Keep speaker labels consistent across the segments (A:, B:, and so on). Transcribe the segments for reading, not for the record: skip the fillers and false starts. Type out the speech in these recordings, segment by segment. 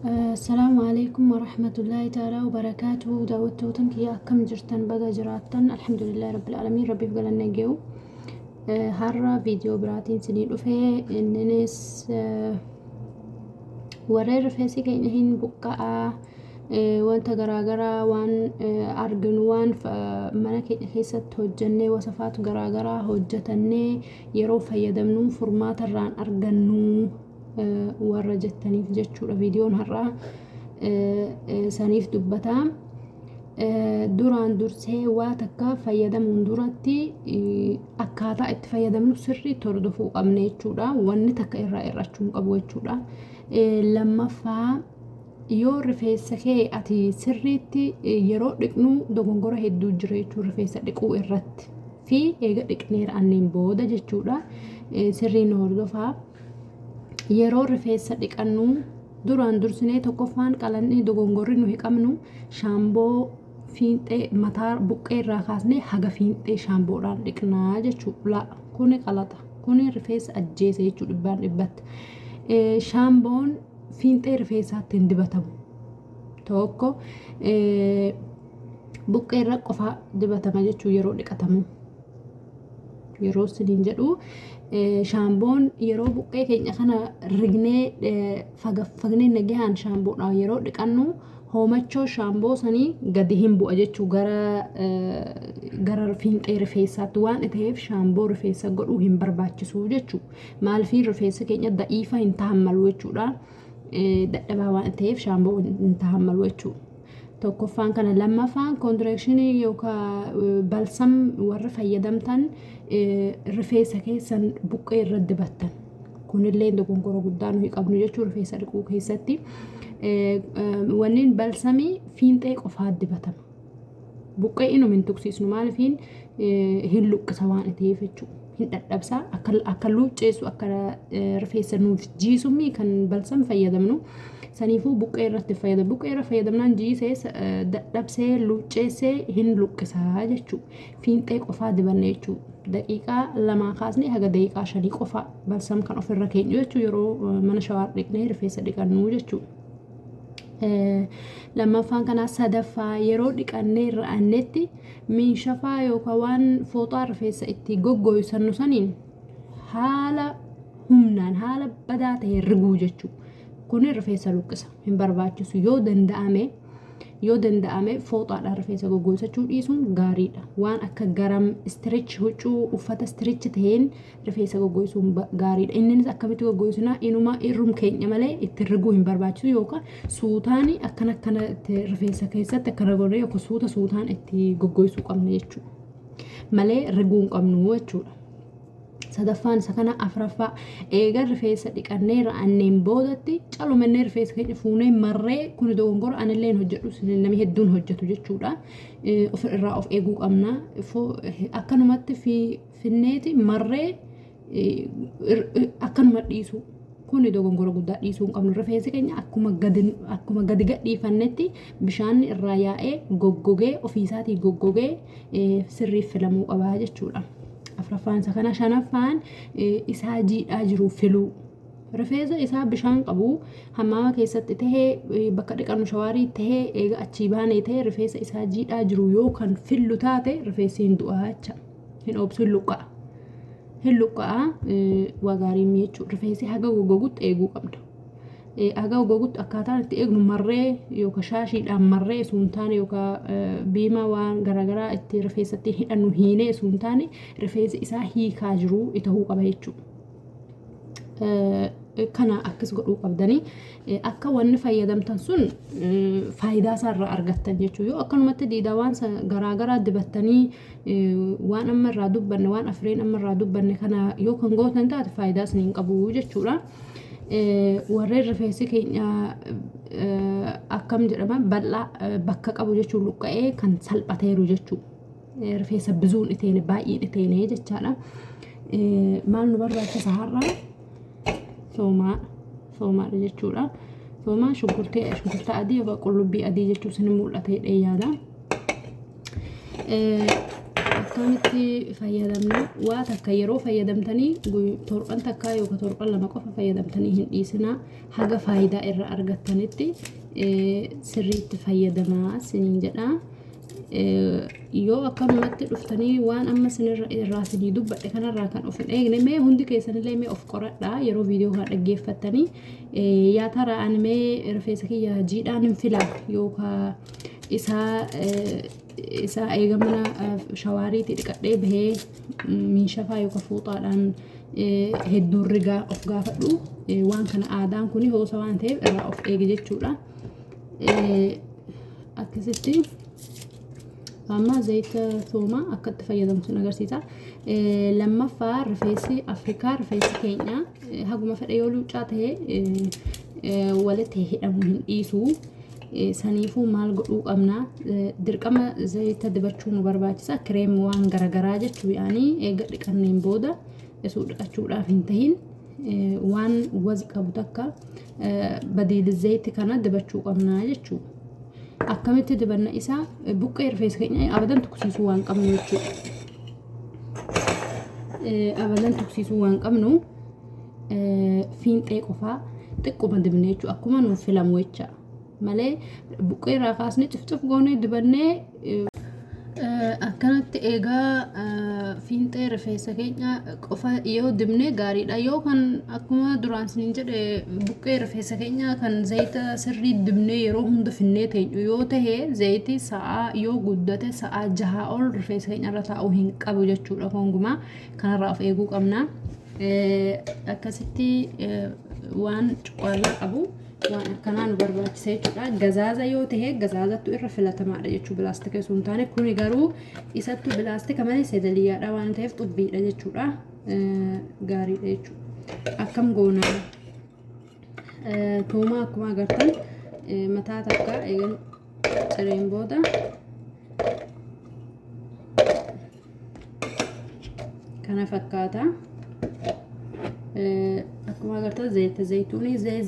A: السلام عليكم ورحمة الله تعالى وبركاته. دعوتكم كي أكم جرتن بقى جراتن الحمد لله رب العالمين. ربي بقى لنا جو هرّا فيديو براتين سنين وفي الناس ورر فيسي كأنهن بقى وانت جراجرا وان أرجن وان فمنك حست هجنة وصفات جراجرا هجتني يروف يدمنو فرمات الران أرجنو warra jettaniif jechuudha viidiyoon har'aa saniif dubbataa duraan dursee waa takka fayyadamuun duratti akkaataa itti fayyadamnu sirriitti hordofuu qabna jechuudha. Wanni takka irraa hir'achuu qabu jechuudha. Lammaffaa yoo rifeensa kee ati sirriitti yeroo dhiqnu dogongora hedduu jira jechuudha rifeensa dhiquu irratti fi eega dhiqneera anneen booda jechuudha. Sirriin hordofaa yeroo rifeensa dhiqannu duraan dursinee tokkoffaan qalannee dogongorri nu qabnu shaamboo fiinxee mataa buqqee irraa kaasnee haga fiinxee shaamboodhaan dhiqnaa jechuudha. Kuni qalaxa. Kuni rifeensa ajjeesa jechuudha dhibbaan dhibbatti. Shaamboon fiinxee rifeensaatti hin dibatamu. Tokko buqqee irra qofa dibatama jechuu yeroo dhiqatamu. Yeroo siniin jedhu shaamboon yeroo buqqee keenya kana rignee fagnee nagahaan shaamboodhaan yeroo dhiqannu hoomachoo shaamboo sanii gadi hin bu'a jechuu gara fiinxee rifeensaatti waan ta'eef shaamboo rifeensa godhuu hin barbaachisu jechuu. Maaliifii rifeensa keenya da'iifa hin tahammalu jechuudha. Dadhabaa waan ta'eef shaamboo hin tahammalu jechuudha. Tokkoffaan kana lammaffaan koondireekshinii yookaan balsam warra fayyadamtan rifeensa keessan buqqee irra dibattan kunillee dogongora guddaa nuyi qabnu jechuudha rifeensa dhiquu keessatti. Wanneen balsamii fiinxee qofaa dibatama. Buqqee inuu hin tuqsiisnu maaliifiin hin luqqisa waan ta'eef jechuudha. Hin dadhabsaa akka luucceessu akka rifeensa nuuf jiisummi kan balsam fayyadamnu. Saniifuu buqqee irratti fayyadamu. Buqqee irra fayyadamnaan jiisee dadhabsee luucceessee hin luqqisaa jechuudha. Fiinxee qofaa dibanne jechuudha. Daqiiqaa lamaa kaasnee haga daqiiqaa 5 qofaa balsam kan ofirra keenyu jechuudha yeroo mana shawaa dhiqnee rifeensa dhiqannu jechuudha. Lammaffaan kanaa sadaffaa yeroo dhiqannee ra'annetti miinshafaa yookaan waan fooxaa rifeensa itti goggoysannu saniin haala humnaan haala badaa ta'e riguu jechuudha. Kuni rifeensa luqqisa hin barbaachisu yoo danda'ame fooxaadhaan rifeensa goggoysachuu dhiisuun gaariidha. Waan akka garam istirichi huccuu uffata istirichi ta'een rifeensa goggoysuun gaariidha. Innis akkamitti goggoysinaa inuma irrum keenya malee itti riguu hin barbaachisu yookaan suutaan akkana rifeensa keessatti akkana godhee yookaan suutaan itti goggoysuu qabna jechuudha. Malee riguu hin qabnu jechuudha. Sadaffaan isa kana afraffaa eega rifeensa dhiqannee ra'anneen boodatti calumannee rifeensa keenya fuunee marree kun dogongora anillee hojjedhu namni hedduun hojjetu jechuudha. Of irraa of eeguu qabna. Akkanumatti finneeti marree akkanuma dhiisu kun dogongora guddaa dhiisuu hin qabnu. Rifeensi keenya akkuma gadi gadhiifannetti bishaan irraa yaa'ee goggogee ofiisaatii goggogee sirriif filamuu qabaa jechuudha. Afraffaan isa kana. Shanaffaan isaa jiidhaa jiru filuu. Rifeensa isaa bishaan qabu hammaama keessatti tahee bakka dhiqannu shawaarii tahee eega achii baanee tahee rifeensa isaa jiidhaa jiru yoo kan fillu taate rifeensi hin du'aa jecha. Hin obsu hin luqqa'a. Hin luqqa'a waa gaarii jechuudha. Rifeensi haga goggogutti eeguu qabda. Haga goggogutti akkaataan itti eegnu marree yookaan shaashiidhaan marree suuntaan yookaan biimaa waan garaagaraa itti rifeensatti hidhannu hiinee suuntaan rifeensi isaa hiikaa jiru ta'uu qaba jechuudha. Kana akkas godhuu qabdanii akka wanni fayyadamtan sun faayidaa isaarraa argattan jechuudha. Yoo akkanumatti diidaa waan garaagaraa dibattanii waan amma irraa dubbanne waan afreen amma irraa dubbanne kana yoo kan gootan taate faayidaa isin hin qabu jechuudha. Warreen rifeensi keenya akkam jedhama bal'aa bakka qabu jechuun luqqa'ee kan salphateeru jechuudha. Rifeensa bizuun iteene baay'een iteene jechaadha. Maal nu barbaachisa har'aa? Soomaadha jechuudha. Soomaan shunkurtaa adii yookaan qullubbii adii jechuun isin mul'atee dheeyyaadha. akkamitti fayyadamnu waa takka yeroo fayyadamtanii torban takka yookaan torban lama qofa fayyadamtanii hin dhiisinaa haga faayidaa irraa argattanitti sirriitti fayyadamaa siniin jedha. Yoo akkanumatti dhuftanii waan amma irraa sinii dubbadhe kanarraa kan of hin eegne mee hundi keessanillee mee of qoradhaa yeroo viidiyoo kana dhaggeeffattanii yaa tara ani mee rifeensa kiyya jiidhaan hin filaa yookaan isaa eegamana shawaariitti dhiqadhee bahee miinshafaa yookaan fuuxaadhaan hedduun rigaa of gaafadhu waan kana aadaan kuni hoosa waan ta'eef irraa of eegi jechuudha. Akkasitti amma zayita toomaa akkatti fayyadamtu agarsiisa. Lammaffaa rifeensi Afrikaa rifeensi keenya haguma fedhe yoo luuccaa ta'e walitti hidhamu hin dhiisu. Saniifuu maal godhuu qabna dirqama zayita dibachuu nu barbaachisa. Kireem waan garagaraa jechuu yaanii eega dhiqanneen booda isuu dhiqachuudhaaf hin tahin waan wazi qabu takka badiil zayiti kana dibachuu qabna jechuu. Akkamitti dibanna isaa buqqee rifeensa keenya abadan tuqsiisuu waan qabnu jechuudha. Abadan tuqsiisuu waan qabnu fiinxee qofaa xiqquma dibne jechuudha. Akkuma nuuf filamu jecha malee buqqee irraa kaasnee cifcif goonee dibannee akkanatti eegaa fiinxee rifeensa keenya qofa yoo dibne gaariidha. Yoo kan akkuma duraan siniin jedhe buqqee rifeensa keenya kan zayita sirrii dibnee yeroo hunda finnee teenyu yoo ta'e zayiti sa'aa yoo guddate sa'aa 6 ol rifeensa keenya irra taa'uu hin qabu jechuudha. Hongumaa kanarraa of eeguu qabna. Akkasitti waan cuqqaalaa qabu waan akkanaa nu barbaachisa jechuudha. Gazaaza yoo ta'e gazaazattu irra filatamaadha jechuudha. Bilaastika osoo hin taane kuni garuu isattu bilaastika malee sedaliyaadha waan ta'eef xubbiidha jechuudha. Gaariidha jechuudha. Akkam goona toomaa akkuma agartan mataa takka eegan cireen booda kana fakkaata. Akkuma agartan zayita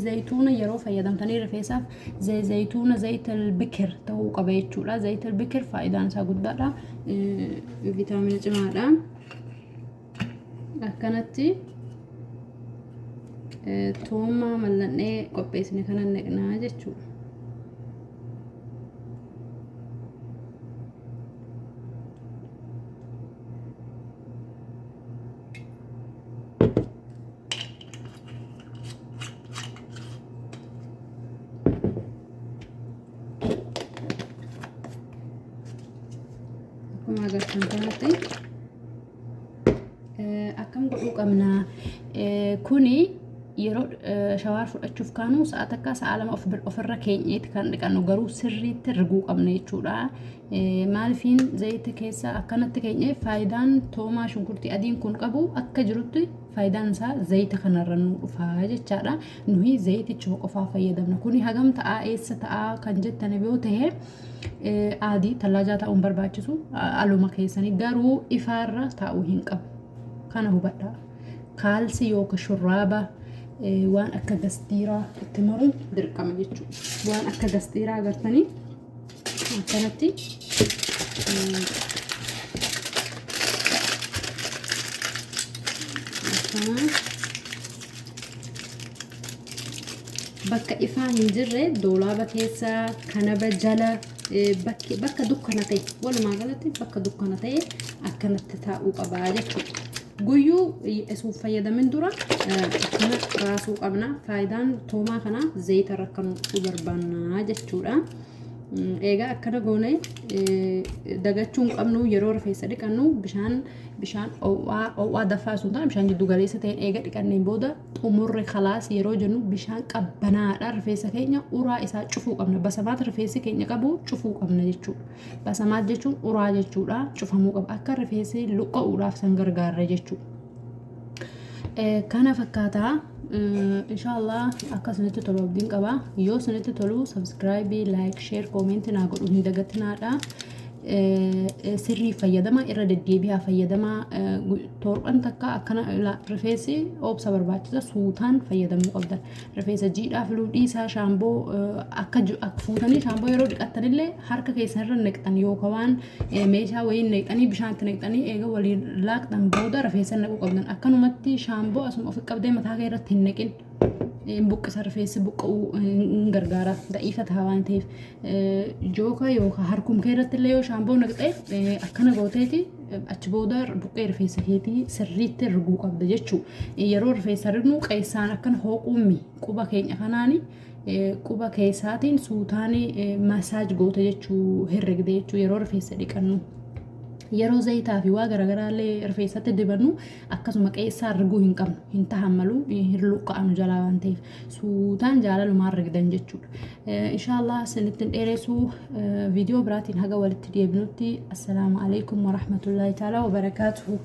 A: zayituuna yeroo fayyadamtanii rifeensaaf zayituuna zayita bikir ta'uu qaba jechuudha. Zayita bikir faayidaan isaa guddaadha. Viitaamina cimaadha. Akkanatti toomaa malladhee qopheessine kana naqnaa jechuudha. Akkuma agartan kanatti akkam godhuu qabna. Kuni yeroo shawaar fudhachuuf kaanu sa'a takka sa'a lama ofirra keenyeeti kan dhiqannu garuu sirriitti riguu qabna jechuudha. Maalifiin zayita keessa akkanatti keenyee faayidaan toomaa shunkurtii adiin kun qabu akka jirutti faayidaan isaa zayita kanarra nu dhufaa jechaadha. Nuyi zayiticha qofaa fayyadamna. Kuni hagam ta'aa eessa ta'aa kan jettan yoo ta'e adii tallaajaa ta'uun barbaachisu aluma keessanii garuu ifaarra taa'uu hin qabu. Kana hubadhaa. Kaalsii yookaan shurraaba waan akka gastiiraa itti maruun dirqama jechuudha. Waan akka gastiiraa agartanii akkanatti bakka ifaan hin jirre doolaaba keessa kanaba jala bakka dukkana ta'e walumaa galatti bakka dukkana ta'e akkanatti taa'uu qabaa jechuudha. Guyyuu isuuf fayyadamin dura akkana raasuu qabna. Faayidaan toomaa kana zayita irra kan barbaannaa jechuudha. Egaa akkana goone dagachuun qabnu yeroo rifeensa dhiqannu bishaan o'aa dafaa sun taane bishaan jiddu galeessa ta'een eega dhiqanneen booda xumurre khalaas yeroo jennu bishaan qabbanaadhaan rifeensa keenya uraa isaa cufuu qabna. Basamaat rifeensi keenya qabu cufuu qabna jechuudha. Basamaat jechuun uraa jechuudha. Cufamuu qaba akka rifeensi luqqa'uudhaaf san gargaara jechuudha. Kana fakkaataa inshallah akkasumatti tolu abdiin qaba. Yoo sunitti tolu subscribe, like, share, comment naa godhu hin dagatinaadha. sirrii fayyadama irra deddeebi'aa fayyadama torban takka akkana rifeensi obsa barbaachisa suutaan fayyadamuu qabdan rifeensa jiidhaa filuu dhiisaa shaamboo akka fuutanii shaamboo yeroo dhiqattanillee harka keessanirra neqxan yookaan waan meeshaa wayiin neqxanii bishaanitti neqxanii eega waliin laaqxan booda rifeensa naquu qabdan akkanumatti shaamboo asuma ofi qabdee mataa kee irratti hin neqin buqqisa rifeensi buqqa'uu hin gargaara da'iifa ta'a waan ta'eef jooka yookaan harkum kee irratti illee yoo shaamboo naqxee akkana gooteeti achi booda buqqee rifeensa keetii sirriitti riguu qabda jechuu yeroo rifeensa rignu qeessaan akkana hooquummi quba keenya kanaani quba keessaatiin suutaanii masaaj goota jechuu herregde jechuu yeroo rifeensa dhiqannu. Yeroo zayitaa fi waa garaagaraallee rifeensatti dibannu akkasuma qeessaa riguu hin qabnu hin tahammalu hin luqqa'anu jalaa waan ta'eef suutaan jaalalumaan rigdan jechuudha. Inshaallah isinittiin dheeressu viidiyoo biraatiin haga walitti deebinutti assalaamu alaikum wa rahmatullahi ta'ala wa barakaatuhu.